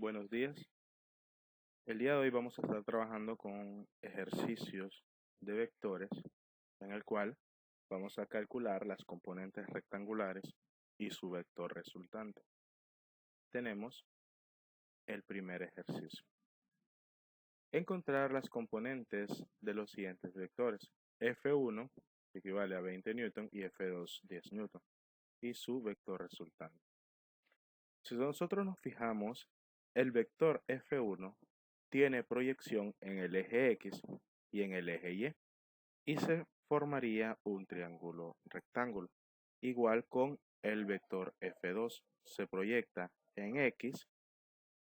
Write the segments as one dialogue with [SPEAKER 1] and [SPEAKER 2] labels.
[SPEAKER 1] Buenos días. El día de hoy vamos a estar trabajando con ejercicios de vectores en el cual vamos a calcular las componentes rectangulares y su vector resultante. Tenemos el primer ejercicio. Encontrar las componentes de los siguientes vectores. F1 equivale a 20 newton y F2 10 newton y su vector resultante. Si nosotros nos fijamos, el vector F1 tiene proyección en el eje X y en el eje Y se formaría un triángulo rectángulo. Igual con el vector F2, se proyecta en X,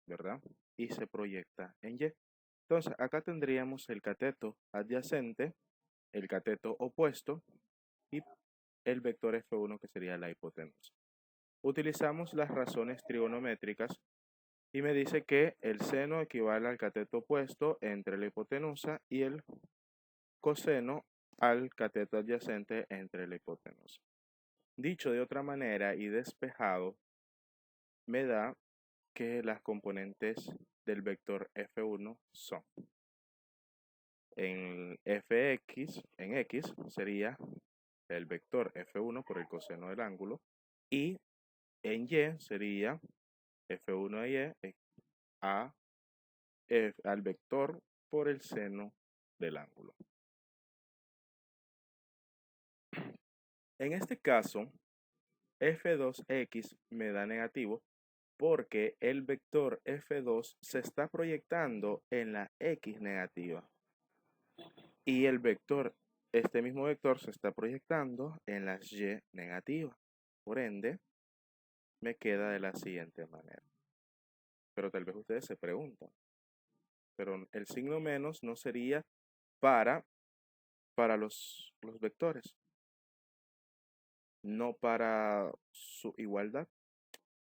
[SPEAKER 1] ¿verdad? Y se proyecta en Y. Entonces, acá tendríamos el cateto adyacente, el cateto opuesto y el vector F1 que sería la hipotenusa. Utilizamos las razones trigonométricas y me dice que el seno equivale al cateto opuesto entre la hipotenusa y el coseno al cateto adyacente entre la hipotenusa. Dicho de otra manera y despejado, me da que las componentes del vector F1 son en Fx, en X sería el vector F1 por el coseno del ángulo y en Y sería F1 de Y al vector por el seno del ángulo. En este caso, F2x me da negativo porque el vector F2 se está proyectando en la X negativa y este mismo vector se está proyectando en las Y negativas. Por ende, me queda de la siguiente manera. Pero tal vez ustedes se preguntan, pero el signo menos no sería para los vectores, no para su igualdad.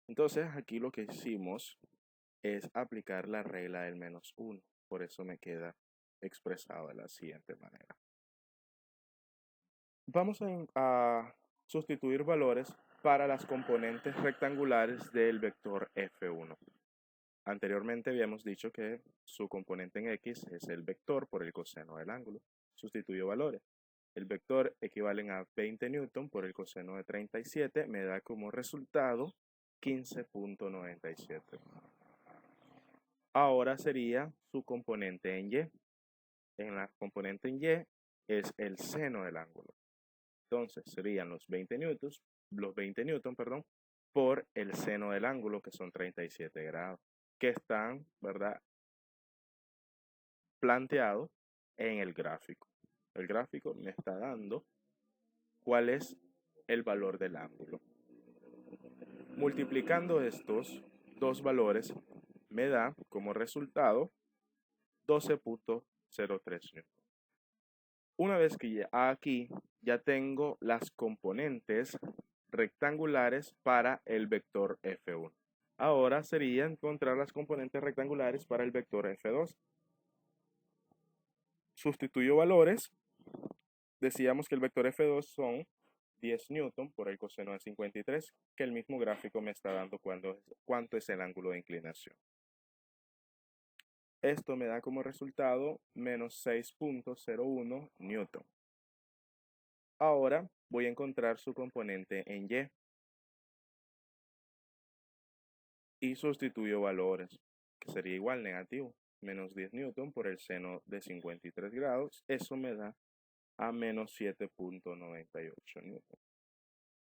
[SPEAKER 1] Entonces aquí lo que hicimos es aplicar la regla del -1. Por eso me queda expresado de la siguiente manera. Vamos a sustituir valores para las componentes rectangulares del vector F1. Anteriormente habíamos dicho que su componente en X es el vector por el coseno del ángulo. Sustituyo valores. El vector equivale a 20 newton por el coseno de 37, me da como resultado 15.97. Ahora sería su componente en Y. En la componente en Y es el seno del ángulo. Entonces serían los 20 newton, por el seno del ángulo, que son 37 grados, que están, ¿verdad?, planteados en el gráfico. El gráfico me está dando cuál es el valor del ángulo. Multiplicando estos dos valores me da como resultado 12.03 newton. Una vez que aquí ya tengo las componentes rectangulares para el vector F1. Ahora sería encontrar las componentes rectangulares para el vector F2. Sustituyo valores. Decíamos que el vector F2 son 10 newton por el coseno de 53, que el mismo gráfico me está dando cuánto es el ángulo de inclinación. Esto me da como resultado menos 6.01 newton. Ahora voy a encontrar su componente en Y. Y sustituyo valores, que sería igual negativo, menos 10 newton por el seno de 53 grados. Eso me da a menos 7.98 newton.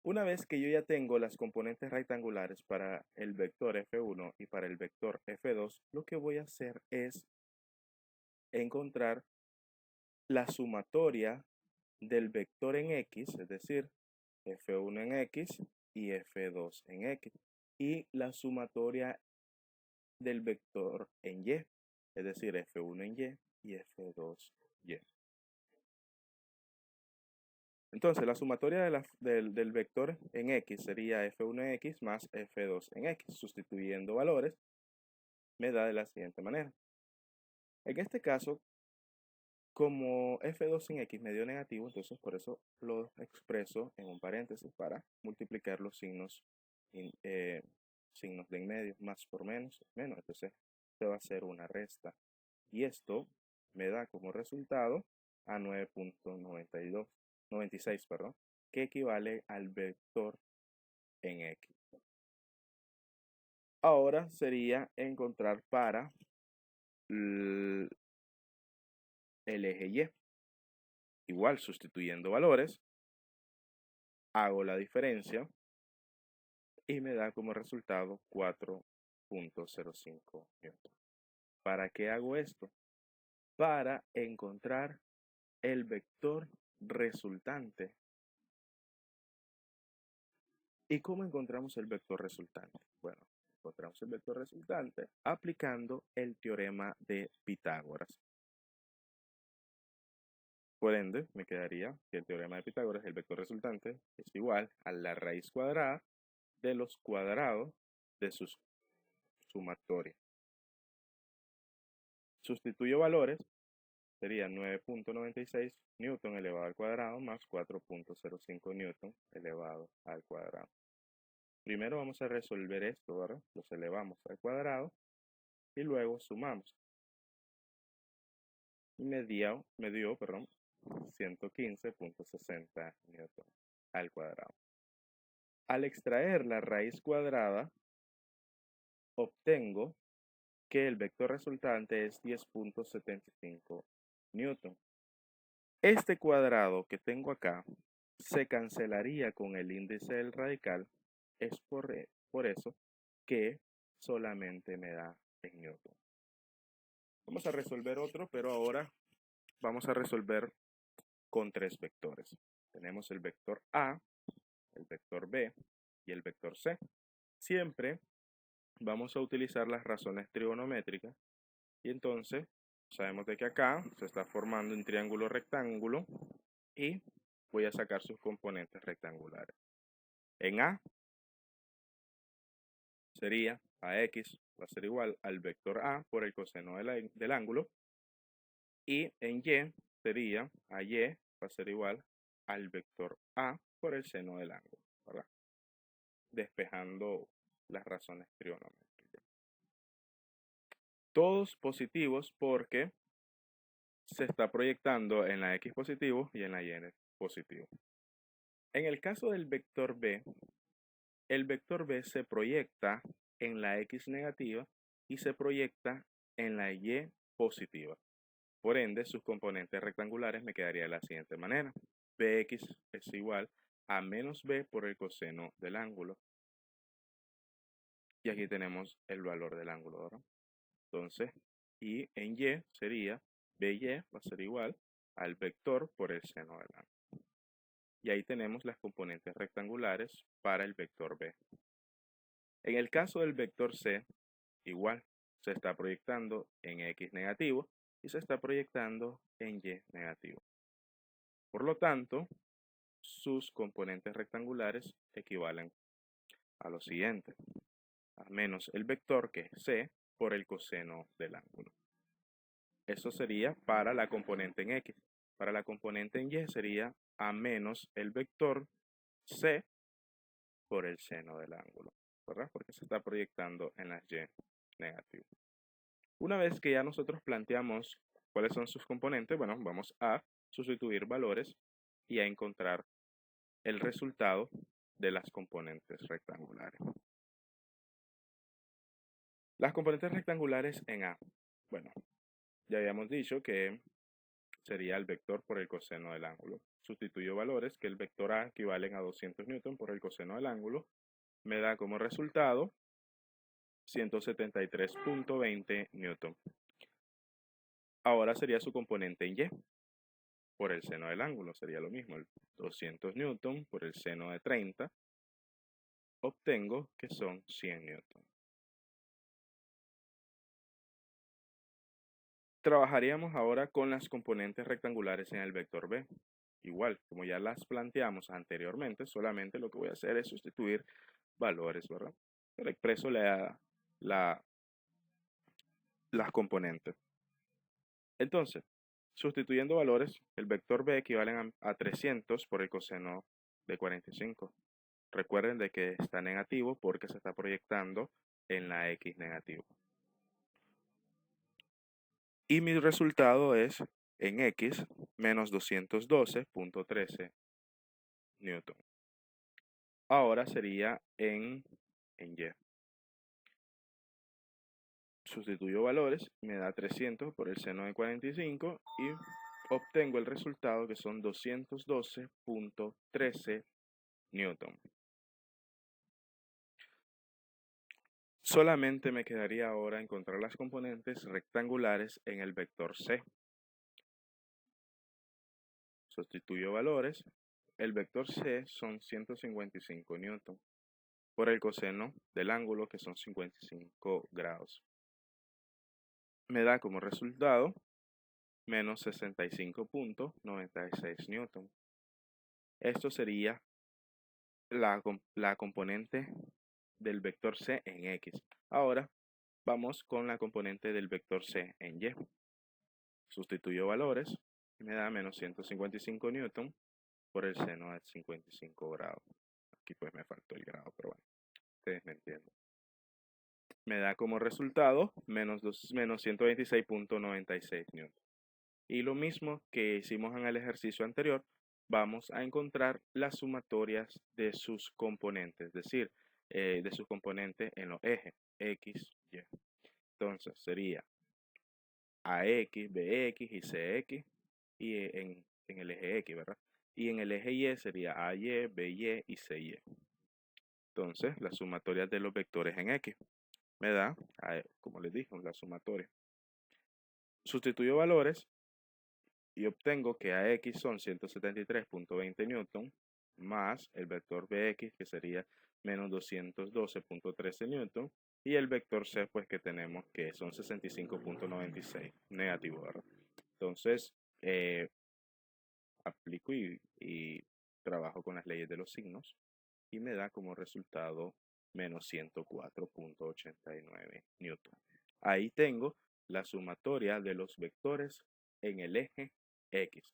[SPEAKER 1] Una vez que yo ya tengo las componentes rectangulares para el vector F1 y para el vector F2, lo que voy a hacer es encontrar la sumatoria del vector en X, es decir, F1 en X y F2 en X, y la sumatoria del vector en Y, es decir, F1 en Y F2 Y. Entonces, la sumatoria del vector en X sería F1 en X más F2 en X. Sustituyendo valores, me da de la siguiente manera. En este caso, como F2 en X me dio negativo, entonces por eso lo expreso en un paréntesis para multiplicar los signos signos de en medio, más por menos, menos, entonces se va a hacer una resta. Y esto me da como resultado a 9.96, perdón, que equivale al vector en X. Ahora sería encontrar para el eje Y. Igual, sustituyendo valores, hago la diferencia y me da como resultado 4.05 newton. ¿Para qué hago esto? Para encontrar el vector resultante. ¿Y cómo encontramos el vector resultante? Bueno, encontramos el vector resultante aplicando el teorema de Pitágoras. Por ende, me quedaría que el teorema de Pitágoras, el vector resultante, es igual a la raíz cuadrada de los cuadrados de sus sumatoria. Sustituyo valores, sería 9.96 newton elevado al cuadrado más 4.05 newton elevado al cuadrado. Primero vamos a resolver esto, ¿verdad? Los elevamos al cuadrado y luego sumamos. Y me dio 115.60 newton al cuadrado. Al extraer la raíz cuadrada, obtengo que el vector resultante es 10.75 newton. Este cuadrado que tengo acá se cancelaría con el índice del radical. Es por eso que solamente me da en newton. Vamos a resolver otro, pero ahora vamos a resolver con tres vectores. Tenemos el vector A, el vector B y el vector C. Siempre vamos a utilizar las razones trigonométricas y entonces sabemos de que acá se está formando un triángulo rectángulo y voy a sacar sus componentes rectangulares. En A sería AX va a ser igual al vector A por el coseno del ángulo, y en Y sería AY va a ser igual al vector A por el seno del ángulo, ¿verdad? Despejando las razones trigonométricas. Todos positivos porque se está proyectando en la X positivo y en la Y positivo. En el caso del vector B, el vector B se proyecta en la X negativa y se proyecta en la Y positiva. Por ende, sus componentes rectangulares me quedaría de la siguiente manera. Bx es igual a menos b por el coseno del ángulo. Y aquí tenemos el valor del ángulo, ¿verdad? Entonces, y en y sería by va a ser igual al vector por el seno del ángulo. Y ahí tenemos las componentes rectangulares para el vector b. En el caso del vector c, igual, se está proyectando en x negativo y se está proyectando en y negativo. Por lo tanto, sus componentes rectangulares equivalen a lo siguiente, a menos el vector que es c por el coseno del ángulo. Eso sería para la componente en x. Para la componente en y sería a menos el vector c por el seno del ángulo, ¿verdad? Porque se está proyectando en las y negativas. Una vez que ya nosotros planteamos cuáles son sus componentes, bueno, vamos a sustituir valores y a encontrar el resultado de las componentes rectangulares. Las componentes rectangulares en A. Bueno, ya habíamos dicho que sería el vector por el coseno del ángulo. Sustituyo valores que el vector A equivalen a 200 newton por el coseno del ángulo. Me da como resultado 173.20 newton. Ahora sería su componente en Y. Por el seno del ángulo sería lo mismo, el 200 newton por el seno de 30. Obtengo que son 100 newton. Trabajaríamos ahora con las componentes rectangulares en el vector B. Igual, como ya las planteamos anteriormente, solamente lo que voy a hacer es sustituir valores, ¿verdad? Pero expreso las componentes. Entonces, sustituyendo valores, el vector B equivale a 300 por el coseno de 45. Recuerden de que está negativo porque se está proyectando en la X negativo. Y mi resultado es en X menos 212.13 Newton. Ahora sería en Y. Sustituyo valores, me da 300 por el seno de 45 y obtengo el resultado que son 212.13 Newton. Solamente me quedaría ahora encontrar las componentes rectangulares en el vector C. Sustituyo valores, el vector C son 155 Newton por el coseno del ángulo que son 55 grados. Me da como resultado menos 65.96 Newton. Esto sería la componente del vector C en X. Ahora vamos con la componente del vector C en Y. Sustituyo valores y me da menos 155 Newton por el seno de 55 grados. Aquí pues me faltó el grado, pero bueno, ustedes me entienden. Me da como resultado menos 126.96 Newton. Y lo mismo que hicimos en el ejercicio anterior, vamos a encontrar las sumatorias de sus componentes, es decir, de sus componentes en los ejes X, Y. Entonces sería AX, BX y CX y en el eje X, ¿verdad? Y en el eje Y sería AY, BY y CY. Entonces, las sumatorias de los vectores en X me da, como les dije, la sumatoria. Sustituyo valores y obtengo que AX son 173.20 Newton más el vector BX que sería menos 212.13 Newton y el vector C pues que tenemos que son 65.96 negativo, ¿verdad? Entonces aplico y trabajo con las leyes de los signos y me da como resultado menos 104.89 Newton. Ahí tengo la sumatoria de los vectores en el eje X.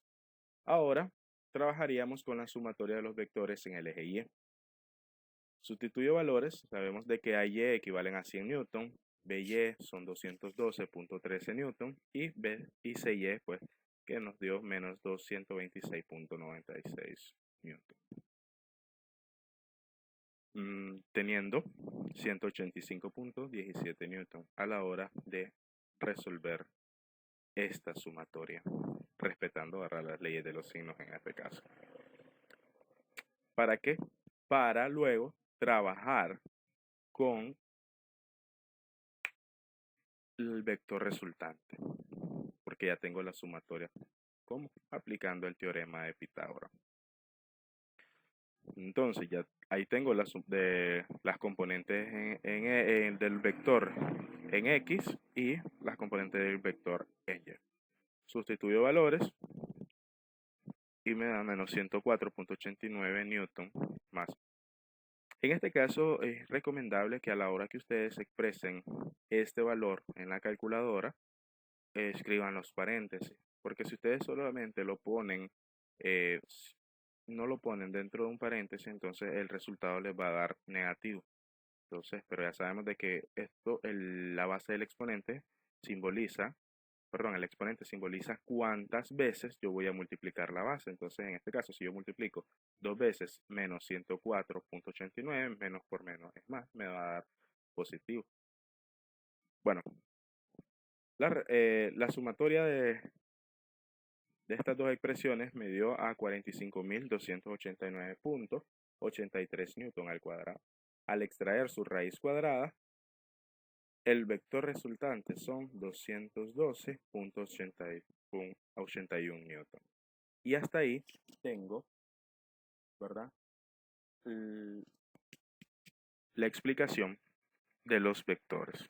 [SPEAKER 1] Ahora trabajaríamos con la sumatoria de los vectores en el eje Y. Sustituyo valores, sabemos de que AY equivalen a 100 Newton, BY son 212.13 Newton y B y CY pues que nos dio menos 226.96 Newton. Teniendo 185.17 Newton a la hora de resolver esta sumatoria, respetando las leyes de los signos en este caso. ¿Para qué? Para luego trabajar con el vector resultante, porque ya tengo la sumatoria. ¿Cómo? Aplicando el teorema de Pitágoras. Entonces ya ahí tengo las componentes del vector en X y las componentes del vector en Y. Sustituyo valores y me da menos 104.89 Newton más. En este caso es recomendable que a la hora que ustedes expresen este valor en la calculadora, escriban los paréntesis, porque si ustedes solamente lo ponen, no lo ponen dentro de un paréntesis, entonces el resultado les va a dar negativo. Entonces, pero ya sabemos de que la base del exponente simboliza, perdón, el exponente simboliza cuántas veces yo voy a multiplicar la base. Entonces, en este caso, si yo multiplico 2 veces menos 104.89, menos por menos es más, me va a dar positivo. Bueno, la sumatoria de estas dos expresiones me dio a 45.289.83 Newton al cuadrado. Al extraer su raíz cuadrada, el vector resultante son 212.81 Newton. Y hasta ahí tengo, ¿verdad?, la explicación de los vectores.